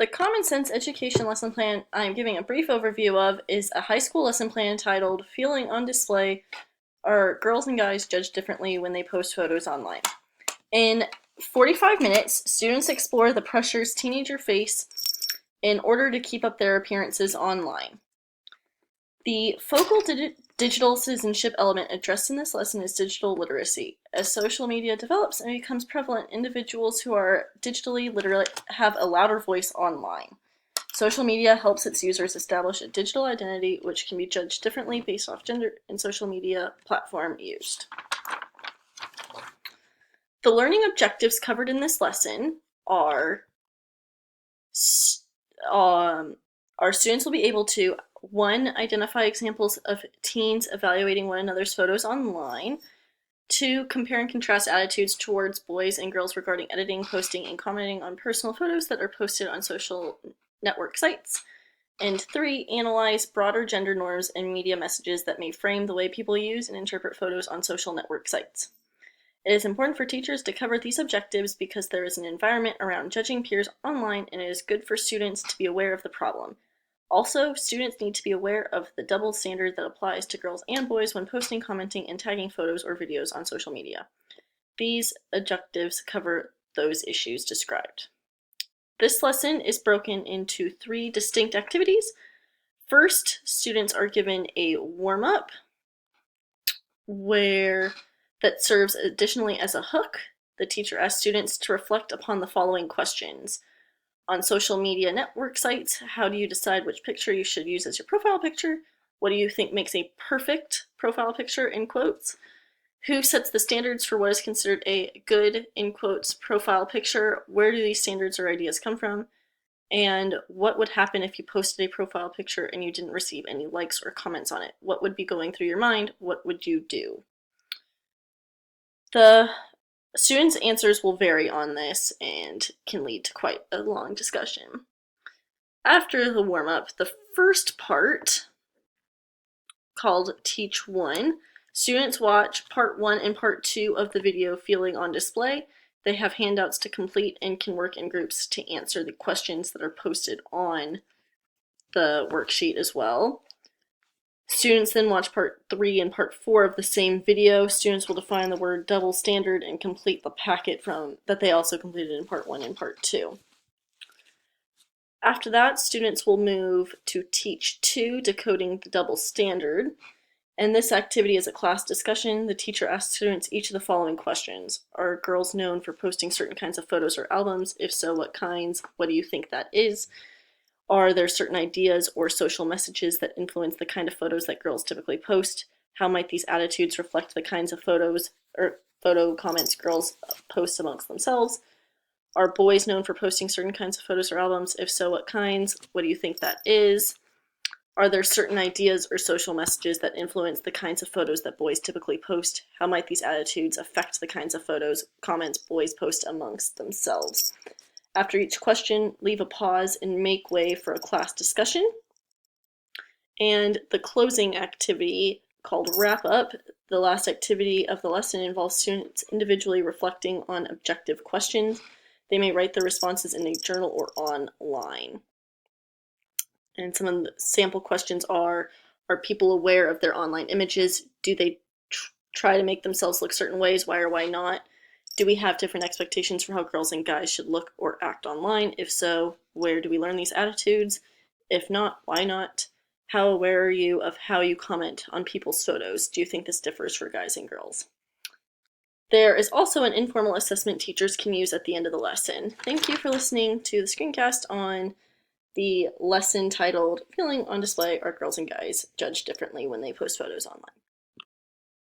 The Common Sense Education lesson plan I'm giving a brief overview of is a high school lesson plan titled Feeling on Display Are Girls and Guys Judged Differently When They Post Photos Online? In 45 minutes, students explore the pressures teenagers face in order to keep up their appearances online. The focal digital citizenship element addressed in this lesson is digital literacy. As social media develops and becomes prevalent, individuals who are digitally literate have a louder voice online. Social media helps its users establish a digital identity which can be judged differently based off gender and social media platform used. The learning objectives covered in this lesson are our students will be able to 1. Identify examples of teens evaluating one another's photos online. 2. Compare and contrast attitudes towards boys and girls regarding editing, posting, and commenting on personal photos that are posted on social network sites. And 3. Analyze broader gender norms and media messages that may frame the way people use and interpret photos on social network sites. It is important for teachers to cover these objectives because there is an environment around judging peers online, and it is good for students to be aware of the problem. Also, students need to be aware of the double standard that applies to girls and boys when posting, commenting, and tagging photos or videos on social media. These objectives cover those issues described. This lesson is broken into 3 distinct activities. First, students are given a warm-up that serves additionally as a hook. The teacher asks students to reflect upon the following questions. On social media network sites, how do you decide which picture you should use as your profile picture? What do you think makes a perfect profile picture, in quotes? Who sets the standards for what is considered a good, in quotes, profile picture? Where do these standards or ideas come from? And what would happen if you posted a profile picture and you didn't receive any likes or comments on it? What would be going through your mind? What would you do? The students' answers will vary on this and can lead to quite a long discussion. After the warm-up, the first part, called Teach 1, students watch Part 1 and Part 2 of the video Feeling on Display. They have handouts to complete and can work in groups to answer the questions that are posted on the worksheet as well. Students then watch Part 3 and Part 4 of the same video. Students will define the word double standard and complete the packet that they also completed in Part 1 and Part 2. After that, students will move to Teach 2, Decoding the Double Standard. And this activity is a class discussion. The teacher asks students each of the following questions. Are girls known for posting certain kinds of photos or albums? If so, what kinds? What do you think that is? Are there certain ideas or social messages that influence the kind of photos that girls typically post? How might these attitudes reflect the kinds of photos or photo comments girls post amongst themselves? Are boys known for posting certain kinds of photos or albums? If so, what kinds? What do you think that is? Are there certain ideas or social messages that influence the kinds of photos that boys typically post? How might these attitudes affect the kinds of photos, comments boys post amongst themselves? After each question, leave a pause and make way for a class discussion. And the closing activity, called Wrap Up, the last activity of the lesson, involves students individually reflecting on objective questions. They may write the responses in a journal or online. And some of the sample questions are people aware of their online images? Do they try to make themselves look certain ways? Why or why not? Do we have different expectations for how girls and guys should look or act online? If so, where do we learn these attitudes? If not, why not? How aware are you of how you comment on people's photos? Do you think this differs for guys and girls? There is also an informal assessment teachers can use at the end of the lesson. Thank you for listening to the screencast on the lesson titled Feeling on Display Are Girls and Guys Judged Differently When They Post Photos Online?